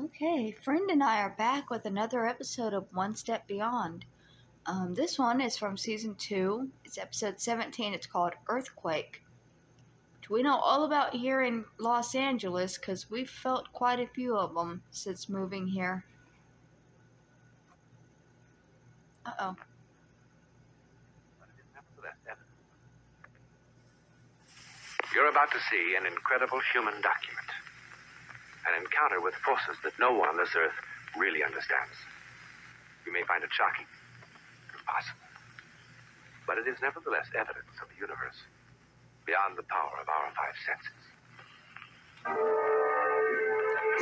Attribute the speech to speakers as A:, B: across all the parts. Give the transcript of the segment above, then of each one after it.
A: Okay, friend and I are back with another episode of One Step Beyond. This one is from season 2. It's episode 17. It's called Earthquake, which we know all about here in Los Angeles because we've felt quite a few of them since moving here. Uh-oh.
B: You're about to see an incredible human document. An encounter with forces that no one on this earth really understands. You may find it shocking, impossible. But it is nevertheless evidence of a universe beyond the power of our five senses.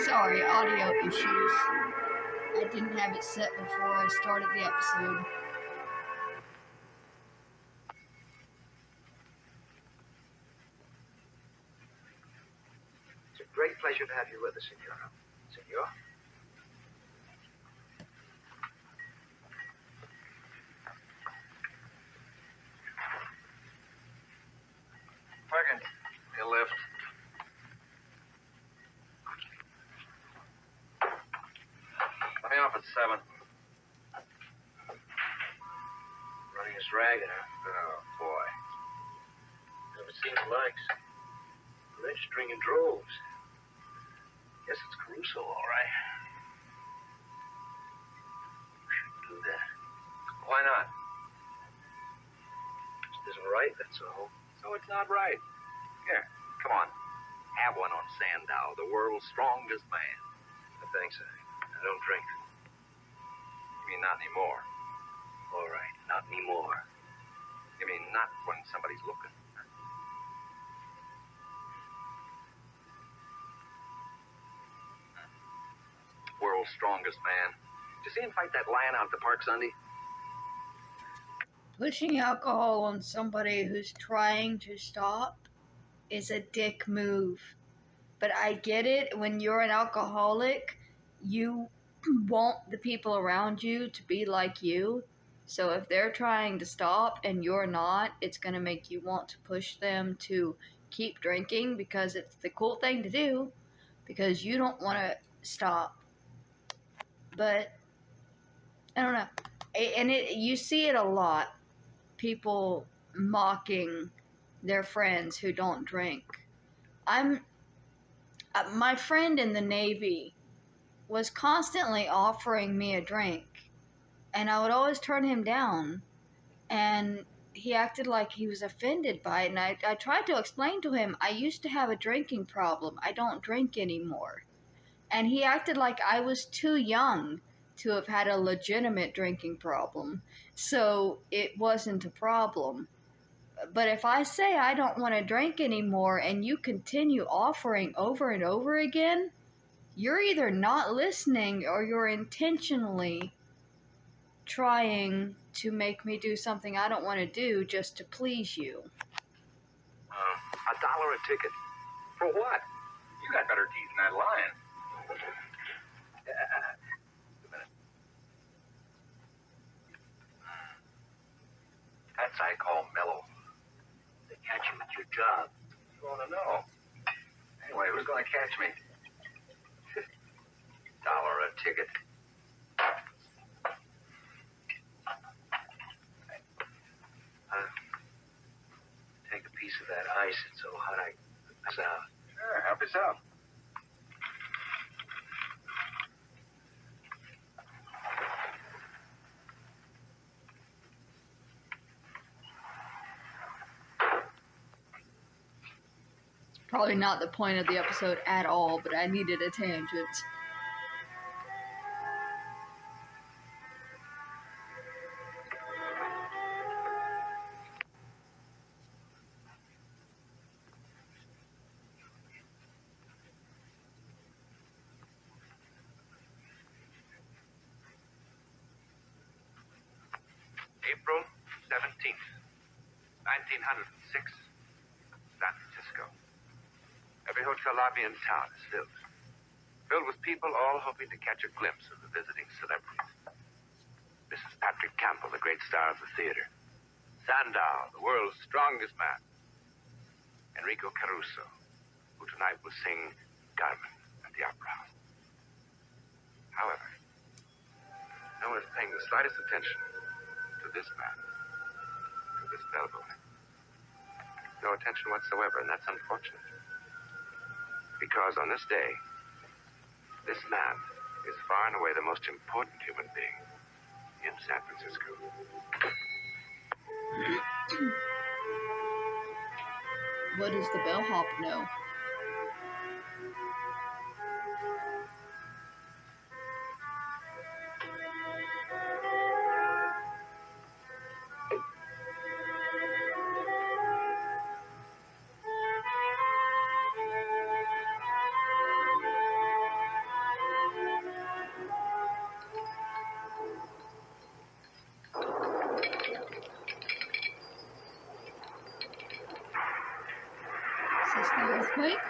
A: Sorry, audio issues. I didn't have it set before I started the episode.
B: It's a great pleasure to have you with us, Senor. Senor? Perkins, your lift. Let me off at 7. Running us ragged, huh? Oh, boy. Never seen the likes. Registering in droves. Guess it's Caruso, all right. Shouldn't do that. Why not? Just isn't right, that's all. So it's not right. Here, come on. Have one on Sandow, the world's strongest man. No, thanks, I don't drink. You mean not anymore? All right, not anymore. You mean not when somebody's looking? World's strongest man. Did you see him fight that lion out at the park Sunday?
A: Pushing alcohol on somebody who's trying to stop is a dick move. But I get it. When you're an alcoholic, you want the people around you to be like you. So if they're trying to stop and you're not, it's going to make you want to push them to keep drinking because it's the cool thing to do because you don't want to stop. But I don't know. And you see it a lot. People mocking their friends who don't drink. My friend in the Navy was constantly offering me a drink, and I would always turn him down, and he acted like he was offended by it, and I tried to explain to him, I used to have a drinking problem. I don't drink anymore. And he acted like I was too young to have had a legitimate drinking problem, so it wasn't a problem. But if I say I don't want to drink anymore and you continue offering over and over again, you're either not listening or you're intentionally trying to make me do something I don't want to do just to please you.
B: $1 a ticket. For what? You got better teeth than that lion. A minute. That's I call mellow. They catch you at your job. You want to know. Anyway, who's going to catch me? $1 a ticket. Take a piece of that ice. It's so hot I pass out. Sure, help yourself.
A: Probably not the point of the episode at all, but I needed a tangent.
B: April 17th, 1906, San Francisco. Every hotel lobby in town is filled with people all hoping to catch a glimpse of the visiting celebrities. Mrs. Patrick Campbell, the great star of the theater. Sandow, the world's strongest man. Enrico Caruso, who tonight will sing Carmen at the opera house. the slightest attention to this man, to this bellboy. No attention whatsoever, and that's unfortunate. Because on this day, this man is far and away the most important human being in San Francisco.
A: What does the bellhop know? Is this the earthquake?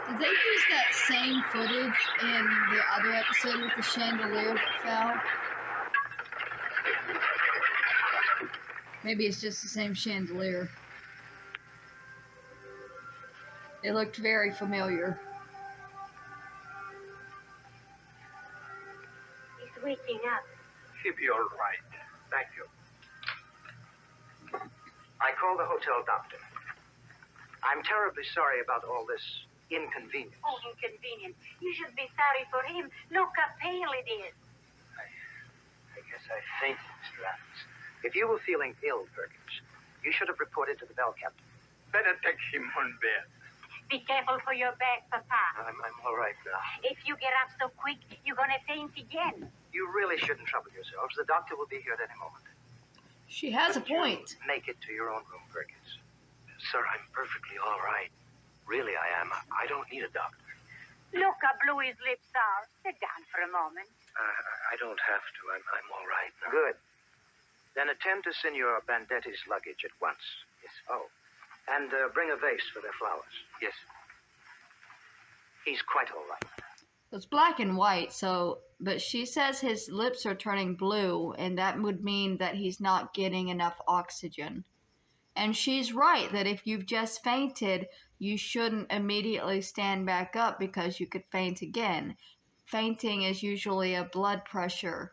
A: Did they use that same footage in the other episode with the chandelier that fell? Maybe it's just the same chandelier. It looked very familiar.
C: He's waking up.
B: He'll be all right. Thank you. I called the hotel doctor. I'm terribly sorry about all this inconvenience.
C: Oh, inconvenient. You should be sorry for him. Look how pale it is.
B: I guess I fainted, Mr. Adams. If you were feeling ill, Perkins, you should have reported to the bell captain.
D: Better take him on bed.
C: Be careful for your back, Papa.
B: I'm all right now.
C: If you get up so quick, you're gonna faint again.
B: You really shouldn't trouble yourselves. The doctor will be here at any moment.
A: She has a point.
B: Make it to your own room, Perkins. Sir, I'm perfectly all right. Really, I am. I don't need a doctor.
C: Look how blue his lips are. Sit down for a moment.
B: I don't have to. I'm all right now. Good. Then attend to Signor Bandetti's luggage at once. Yes. Oh. And bring a vase for their flowers. Yes. He's quite all right.
A: It's black and white, but she says his lips are turning blue, and that would mean that he's not getting enough oxygen. And she's right that if you've just fainted, you shouldn't immediately stand back up because you could faint again. Fainting is usually a blood pressure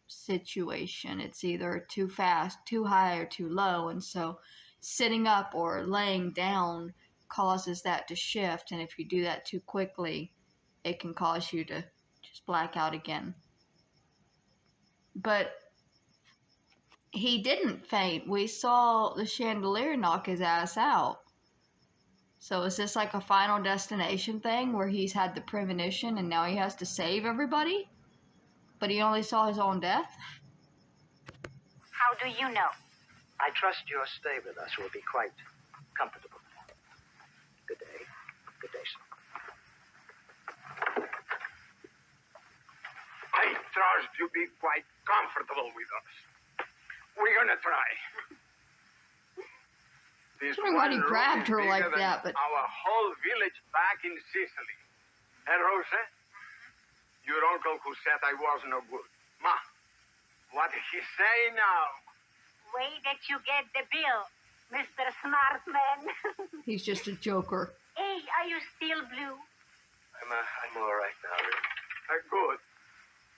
A: situation. It's either too fast, too high, or too low, and so sitting up or laying down causes that to shift, and if you do that too quickly, it can cause you to just black out again. But he didn't faint. We saw the chandelier knock his ass out. So is this like a Final Destination thing where he's had the premonition and now he has to save everybody? But he only saw his own death?
C: How do you know?
B: I trust your stay with us will be quite comfortable. Good day. Good day, sir.
D: I trust you be quite comfortable with us. We're gonna try. This
A: I don't know why he
D: one room
A: grabbed
D: is
A: her like
D: bigger than
A: that, but...
D: our whole village back in Sicily. And Rosa, your uncle who said I was no good. Ma, what did he say now?
C: Wait that you get the bill, Mr. Smartman.
A: He's just a joker.
C: Hey, are you still blue?
B: I'm all right now, really.
D: Good.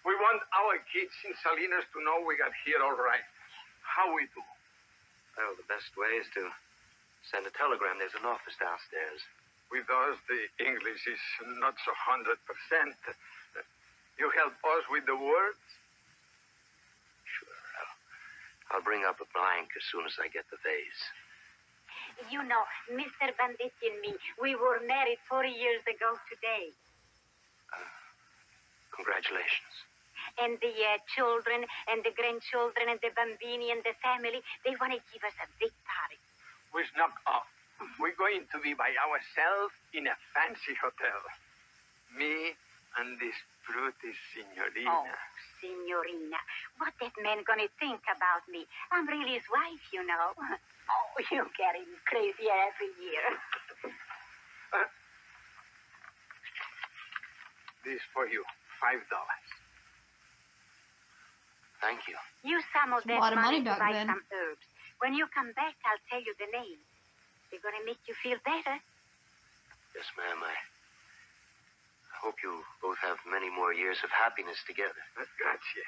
D: We want our kids in Salinas to know we got here all right. How we do?
B: Well, the best way is to send a telegram. There's an office downstairs.
D: With us, the English is not so 100%. You help us with the words?
B: Sure. I'll bring up a blank as soon as I get the vase.
C: You know, Mr. Bandetti and me, we were married 40 years ago today.
B: Congratulations.
C: And the children and the grandchildren and the bambini and the family, they want to give us a big party.
D: We snuck off. We're going to be by ourselves in a fancy hotel. Me and this pretty signorina.
C: Oh, signorina. What that man gonna think about me? I'm really his wife, you know. Oh, you're getting crazier every year.
D: This for you. $5.
B: Thank you.
C: Use some of
A: A
C: that
A: lot of money
C: money to
A: back
C: buy
A: then.
C: some herbs. When you come back, I'll tell you the name. They're gonna make you feel better.
B: Yes, ma'am. I
E: hope you both have many more years of happiness together.
D: Grazie.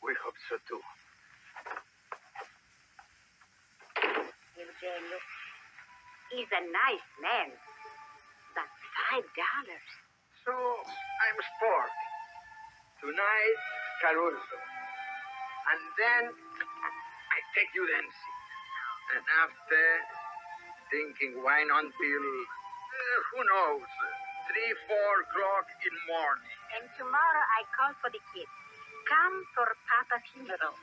D: We hope so too.
C: Eugenio, he's a nice man. But $5.
D: So, I'm sport. Tonight, Caruso. And then, I take you dancing. And after, drinking wine until, who knows, 3, 4 o'clock in morning.
C: And tomorrow I call for the kids. Come for Papa's funeral.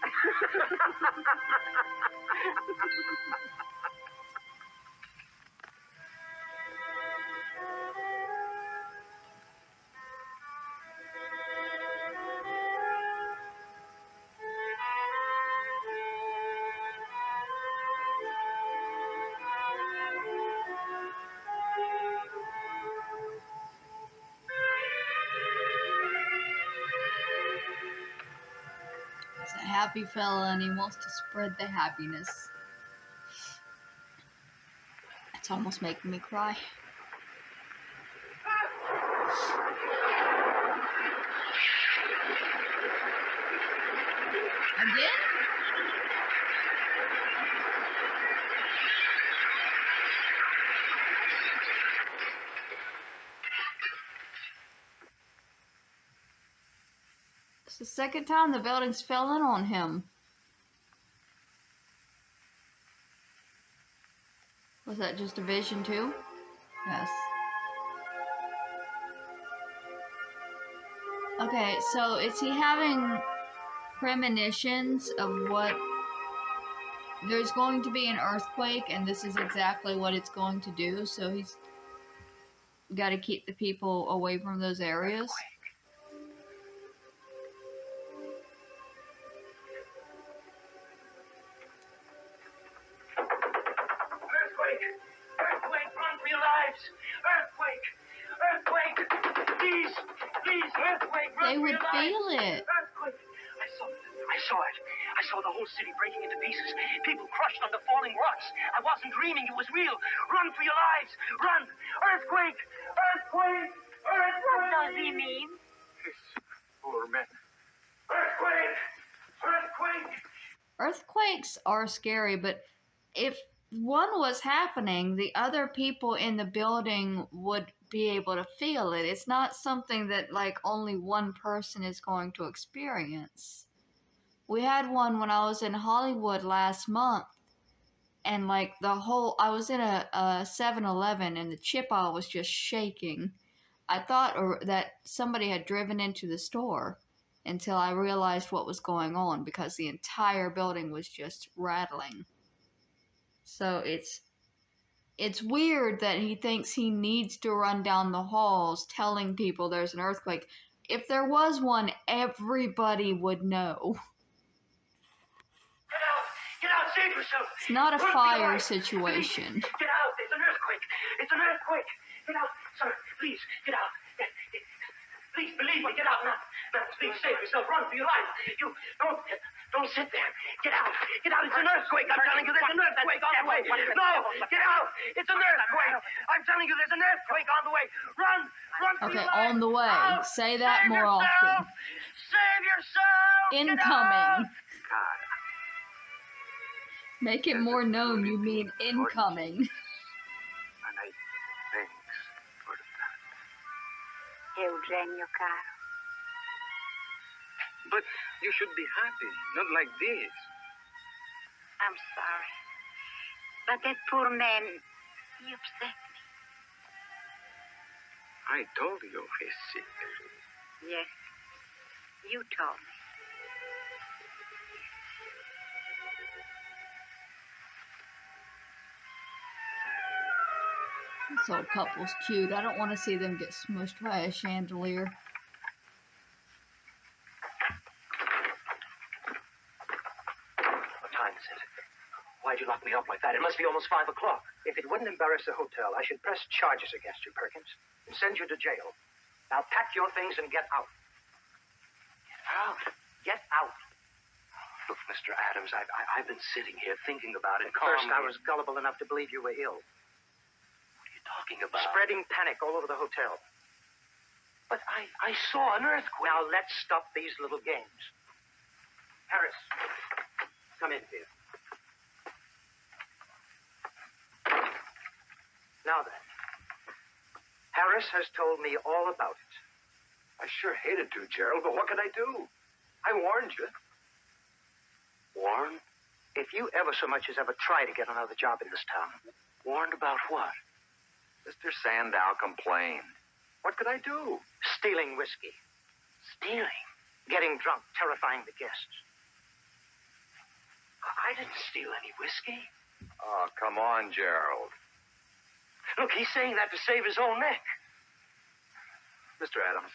A: He's a happy fella and he wants to spread the happiness. It's almost making me cry. Again? It's the second time the buildings fell in on him. Was that just a vision too? Yes. Okay, so is he having premonitions of what there's going to be an earthquake and this is exactly what it's going to do, so he's got to keep the people away from those areas?
F: Earthquake! Earthquake! Run for your lives! Earthquake! Earthquake! Please! Please! Earthquake! Run
A: They
F: for
A: would
F: your lives!
A: feel it.
F: Earthquake! I saw it. I saw the whole city breaking into pieces. People crushed under falling rocks. I wasn't dreaming. It was real. Run for your lives! Run! Earthquake! Earthquake!
C: What
F: Earthquake!
C: does he mean?
D: This poor man.
F: Earthquake! Earthquake!
A: Earthquakes are scary, but if one was happening, the other people in the building would be able to feel it. It's not something that like only one person is going to experience. We had one when I was in Hollywood last month, and like I was in a 7-Eleven and the chip aisle was just shaking. I thought that somebody had driven into the store until I realized what was going on because the entire building was just rattling. So it's weird that he thinks he needs to run down the halls telling people there's an earthquake. If there was one, everybody would know.
F: Get out! Get out! Save yourself!
A: It's not a
F: Run for your
A: fire
F: life.
A: situation.
F: Please, get out! It's an earthquake! It's an earthquake! Get out! Sir, please, get out! Please, believe me, get out now! Now, please, save yourself! Run for your life! You, don't sit there! Get out! Get out! It's an earthquake! I'm telling you, there's an earthquake on the way! No! Get out! It's an earthquake! I'm telling you, there's an earthquake on the way! Run! Run for
A: Okay,
F: your life!
A: on the way.
F: Out!
A: Say that
F: Save
A: more
F: yourself!
A: often.
F: Save yourself! Get
A: Incoming.
F: out!
E: God,
A: Make it more known you mean incoming.
E: and I thanks for that.
C: Eugenio, caro.
D: But you should be happy, not like this.
C: I'm sorry. But that poor man, he upset me.
D: I told you he's sick.
C: Yes, you told me.
A: This old couple's cute. I don't want to see them get smushed by a chandelier.
F: What time is it? Why'd you lock me up like that? It must be almost 5 o'clock.
G: If it wouldn't embarrass the hotel, I should press charges against you, Perkins, and send you to jail. Now pack your things and get out.
F: Get out.
G: Get out.
E: Look, Mr. Adams, I've been sitting here thinking about it
G: At first,
E: calmly.
G: I was gullible enough to believe you were ill,
E: What are you talking about?
G: spreading panic all over the hotel.
F: But I saw an earthquake.
G: Now, let's stop these little games. Harris, come in here. Now then, Harris has told me all about it.
D: I sure hated to, Gerald, but what could I do? I warned you.
F: Warned?
G: If you ever so much as ever try to get another job in this town,
F: Warned about what?
D: Mr. Sandow complained. What could I do?
G: stealing whiskey,
F: Stealing?
G: getting drunk, terrifying the guests.
F: I didn't steal any whiskey.
D: Oh, come on, Gerald.
F: Look, he's saying that to save his own neck.
D: Mr. Adams,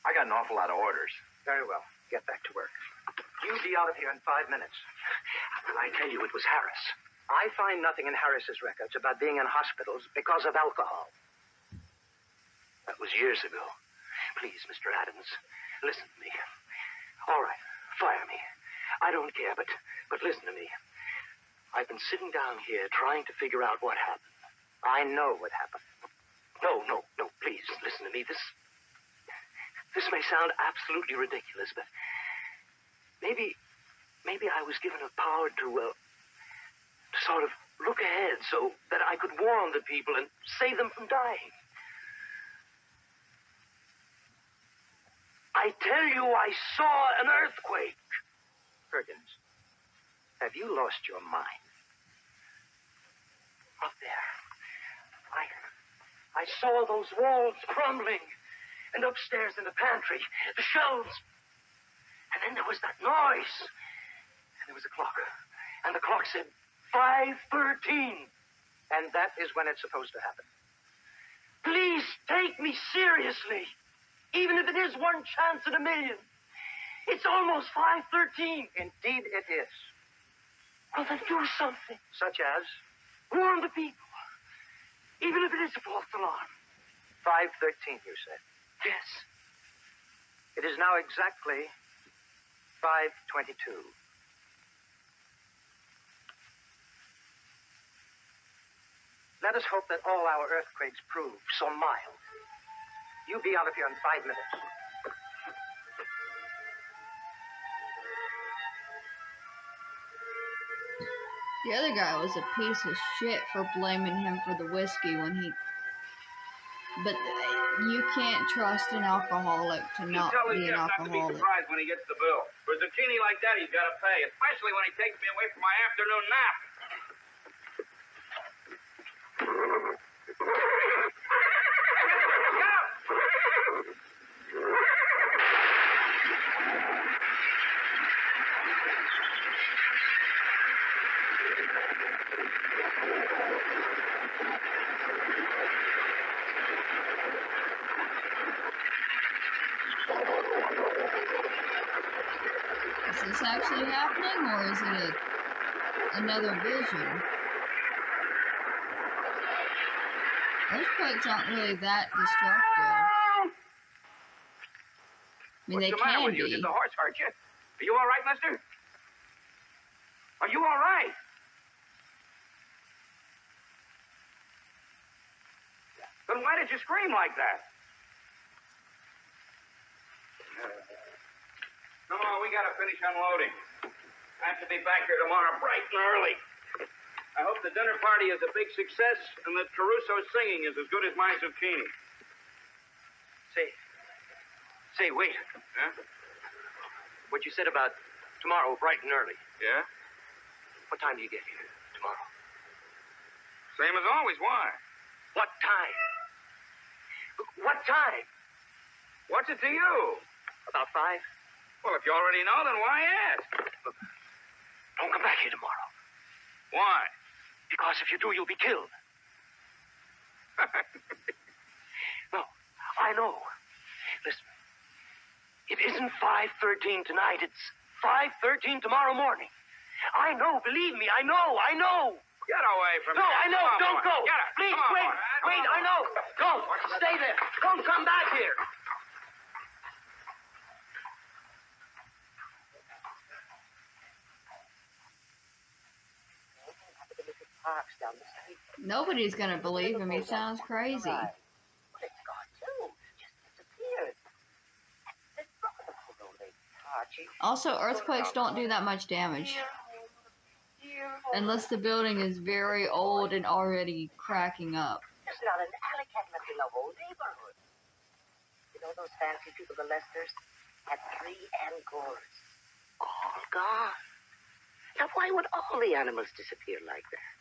D: I got an awful lot of orders.
G: Very well. Get back to work. You'll be out of here in 5 minutes.
F: I tell you, it was Harris.
G: I find nothing in Harris's records about being in hospitals because of alcohol.
F: That was years ago. Please, Mr. Adams, listen to me. All right, fire me. I don't care, but listen to me. I've been sitting down here trying to figure out what happened.
G: I know what happened.
F: No, please, listen to me. This may sound absolutely ridiculous, but maybe I was given a power to sort of look ahead so that I could warn the people and save them from dying. I tell you, I saw an earthquake.
G: Perkins, have you lost your mind?
F: Up there. I saw those walls crumbling. And upstairs in the pantry, the shelves. And then there was that noise. And there was a clock. And the clock said 5:13.
G: And that is when it's supposed to happen.
F: Please take me seriously. Even if it is one chance in a million. It's almost 5:13.
G: Indeed it is.
F: Well, then do something.
G: Such as
F: Warn the people. Even if it is a false alarm.
G: 5:13, you said.
F: Yes.
G: It is now exactly 5:22. Let us hope that all our earthquakes prove so mild. You'll be out of here in 5 minutes.
A: The other guy was a piece of shit for blaming him for the whiskey when he... But you can't trust an alcoholic to not
B: tell the
A: be an
B: chef not to be
A: alcoholic.
B: surprised when he gets the bill. For a zucchini like that, he's got to pay, especially when he takes me away from my afternoon nap.
A: Is this actually happening, or is it another vision? Earthquakes aren't really that destructive. I mean,
B: What's
A: they
B: the matter
A: can
B: with you?
A: be.
B: Did the horse hurt you? Are you all right, mister? Are you all right? Then why did you scream like that? Come on, we gotta finish unloading. I have to be back here tomorrow bright and early. I hope the dinner party is a big success and that Caruso's singing is as good as my zucchini.
F: Say, wait.
B: Huh?
F: What you said about tomorrow bright and early.
B: Yeah?
F: What time do you get here tomorrow?
B: Same as always. Why?
F: What time? What time?
B: What's it to you?
F: About 5?
B: Well, if you already know, then why ask?
F: Look, don't come back here tomorrow.
B: Why?
F: Because if you do, you'll be killed. No, I know. Listen, it isn't 5:13 tonight. It's 5:13 tomorrow morning. I know, believe me, I know.
B: Get away from me.
F: No, I know,
B: Come on,
F: don't
B: boy.
F: go.
B: Get up.
F: Please,
B: Come on,
F: wait,
B: boy.
F: wait, I know. Don't, stay there. Don't come back here.
A: Nobody's gonna believe him. He sounds crazy.
C: But it's gone too. Just disappeared.
A: Also, earthquakes don't do that much damage. Unless the building is very old and already cracking up.
F: There's not an alley cat left in the whole neighborhood. You know those fancy people, the Lesters, had 3 Angors. All gone. Now, why would all the animals disappear like that?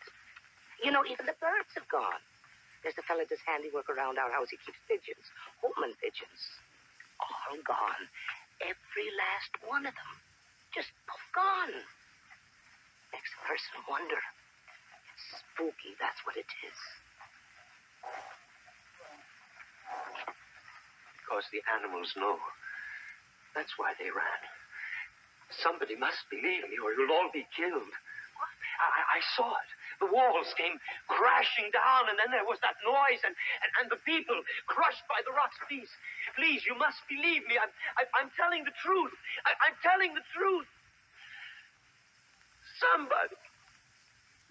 F: You know, even the birds have gone. There's a fella that does handiwork around our house. He keeps pigeons, Holman pigeons. All gone. Every last one of them. Just poof, gone. Makes a person wonder. It's spooky, that's what it is.
E: Because the animals know. That's why they ran. Somebody must believe me or you'll all be killed. What? I saw it. The walls came crashing down, and then there was that noise, and the people crushed by the rocks. Please, you must believe me. I'm telling the truth. I'm telling the truth. Somebody.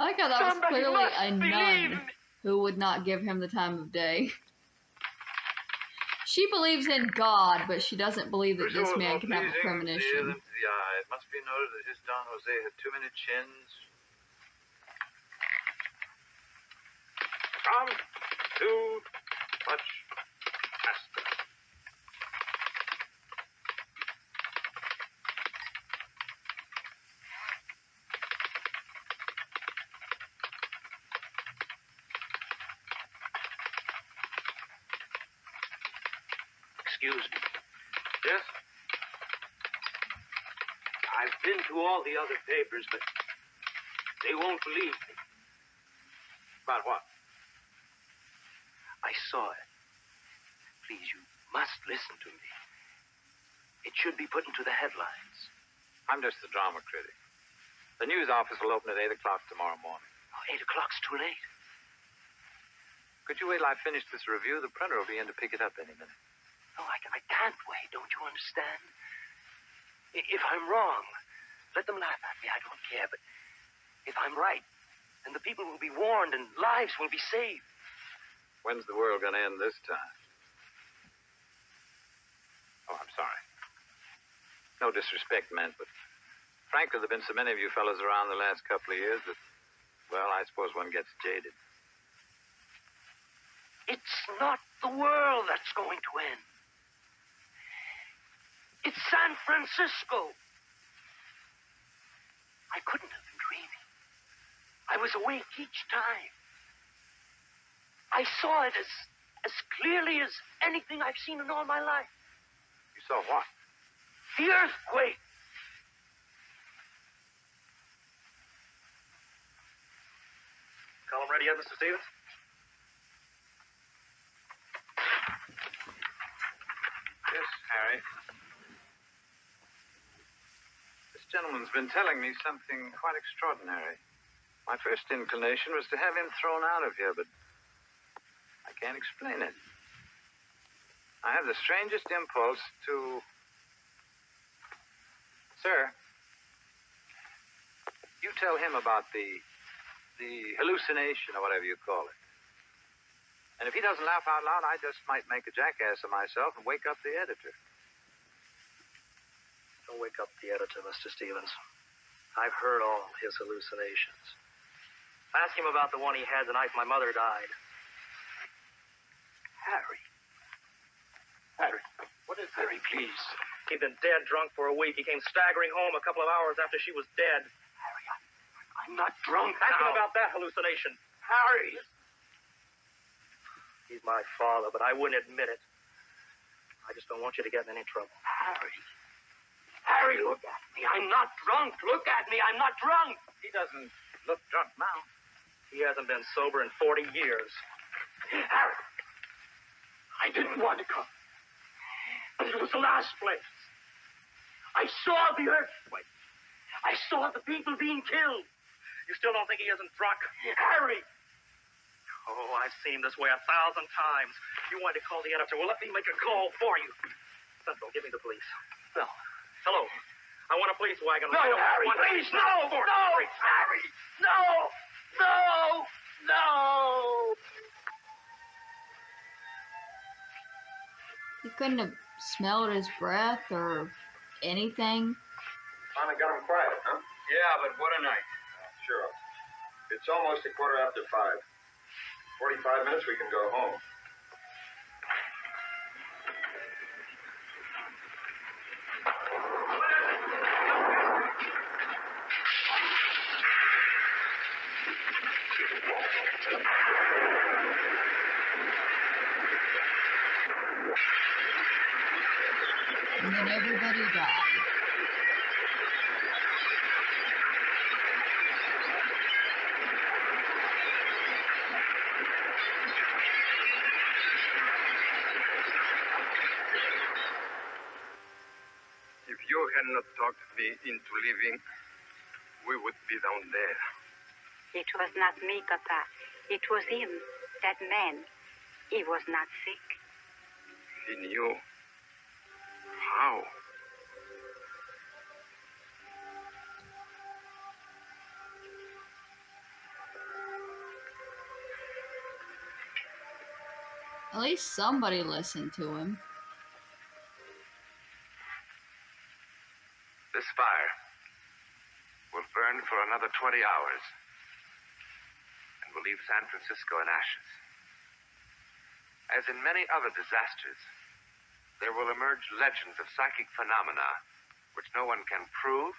A: I like how that was
E: Somebody
A: clearly
E: must
A: a
E: believe
A: nun
E: me.
A: who would not give him the time of day. She believes in God, but she doesn't believe that this man can have a premonition.
B: It must be noted that his Don Jose had too many chins. From too much faster.
E: Excuse me.
B: Yes?
E: I've been to all the other papers, but they won't believe me.
B: About what?
E: I saw it. Please, you must listen to me. It should be put into the headlines.
B: I'm just the drama critic. The news office will open at 8 o'clock tomorrow morning.
E: Oh, 8 o'clock's too late.
B: Could you wait till I finish this review? The printer will be in to pick it up any minute.
E: No, I can't wait. Don't you understand? If I'm wrong, let them laugh at me. I don't care. But if I'm right, then the people will be warned and lives will be saved.
B: When's the world going to end this time? Oh, I'm sorry. No disrespect meant, but frankly, there have been so many of you fellows around the last couple of years that, well, I suppose one gets jaded.
E: It's not the world that's going to end. It's San Francisco. I couldn't have been dreaming. I was awake each time. I saw it as clearly as anything I've seen in all my life.
B: You saw what?
E: The earthquake.
G: Column ready yet, Mr. Stevens?
B: Yes, Harry. This gentleman's been telling me something quite extraordinary. My first inclination was to have him thrown out of here, but I can't explain it. I have the strangest impulse to... Sir, you tell him about the hallucination or whatever you call it. And if he doesn't laugh out loud, I just might make a jackass of myself and wake up the editor.
G: Don't wake up the editor, Mr. Stevens. I've heard all his hallucinations. Ask him about the one he had the night my mother died.
E: Harry. What is Harry, please?
G: He'd been dead drunk for a week. He came staggering home a couple of hours after she was dead.
E: Harry, I'm not drunk
G: Ask him
E: now.
G: about that hallucination.
E: Harry!
G: He's my father, but I wouldn't admit it. I just don't want you to get in any trouble.
E: Harry, look at me. I'm not drunk. Look at me. I'm not drunk.
B: He doesn't look drunk now.
G: He hasn't been sober in 40 years.
E: Harry, I didn't want to come. But it was the last place. I saw the earthquake. I saw the people being killed.
G: You still don't think he isn't drunk?
E: Harry!
G: Oh, I've seen him this way 1,000 times. You wanted to call the editor. Well, let me make a call for you. Central, give me the police.
E: No.
G: Hello. I want a police wagon.
E: No,
G: I don't
E: Harry,
G: want
E: please, no! No! Harry! No! No! No!
A: He couldn't have smelled his breath or anything.
D: Finally got him quiet, huh? Yeah, but what a night. Sure. It's almost 5:15. 45 minutes, we can go home.
A: And then everybody died.
D: If you had not talked me into leaving, we would be down there.
C: It was not me, Papa. It was him, that man. He was not sick.
D: He knew. How?
A: At least somebody listened to him.
B: This fire will burn for another 20 hours and will leave San Francisco in ashes. As in many other disasters, there will emerge legends of psychic phenomena which no one can prove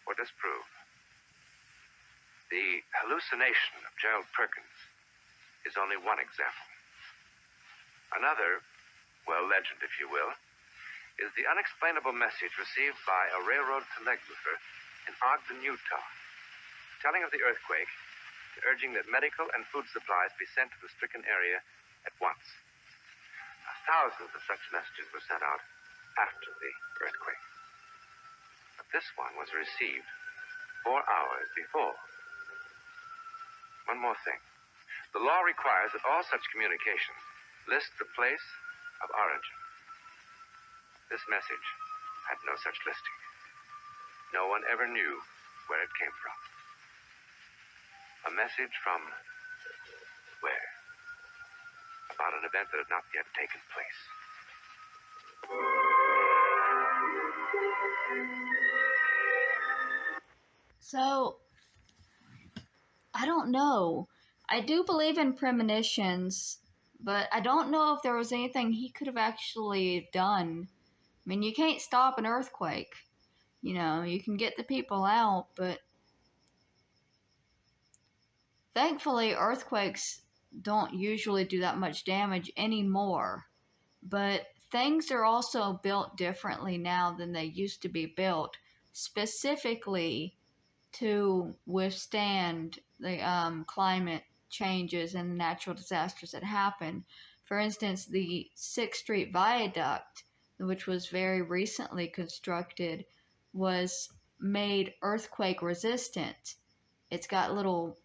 B: or disprove. The hallucination of Gerald Perkins is only one example. Another, well, legend, if you will, is the unexplainable message received by a railroad telegrapher in Ogden, Utah, telling of the earthquake and urging that medical and food supplies be sent to the stricken area at once. Thousands of such messages were sent out after the earthquake. But this one was received 4 hours before. One more thing. The law requires that all such communications list the place of origin. This message had no such listing. No one ever knew where it came from. A message from where? About an event that had not yet taken place.
A: So, I don't know. I do believe in premonitions, but I don't know if there was anything he could have actually done. I mean, you can't stop an earthquake. You know, you can get the people out, but thankfully, earthquakes don't usually do that much damage anymore. But things are also built differently now than they used to be built, specifically to withstand the climate changes and natural disasters that happen. For instance, the 6th Street Viaduct, which was very recently constructed, was made earthquake resistant. It's got little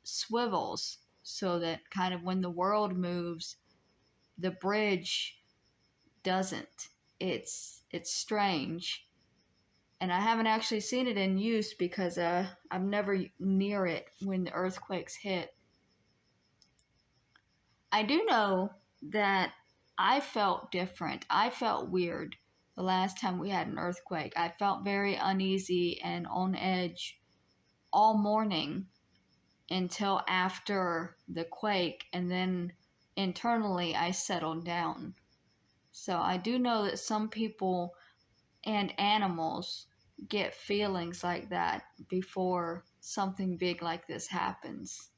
A: swivels so that kind of when the world moves, the bridge doesn't. It's strange. And I haven't actually seen it in use because I'm never near it when the earthquakes hit. I do know that I felt different. I felt weird the last time we had an earthquake. I felt very uneasy and on edge all morning until after the quake, and then internally I settled down. So I do know that some people and animals get feelings like that before something big like this happens.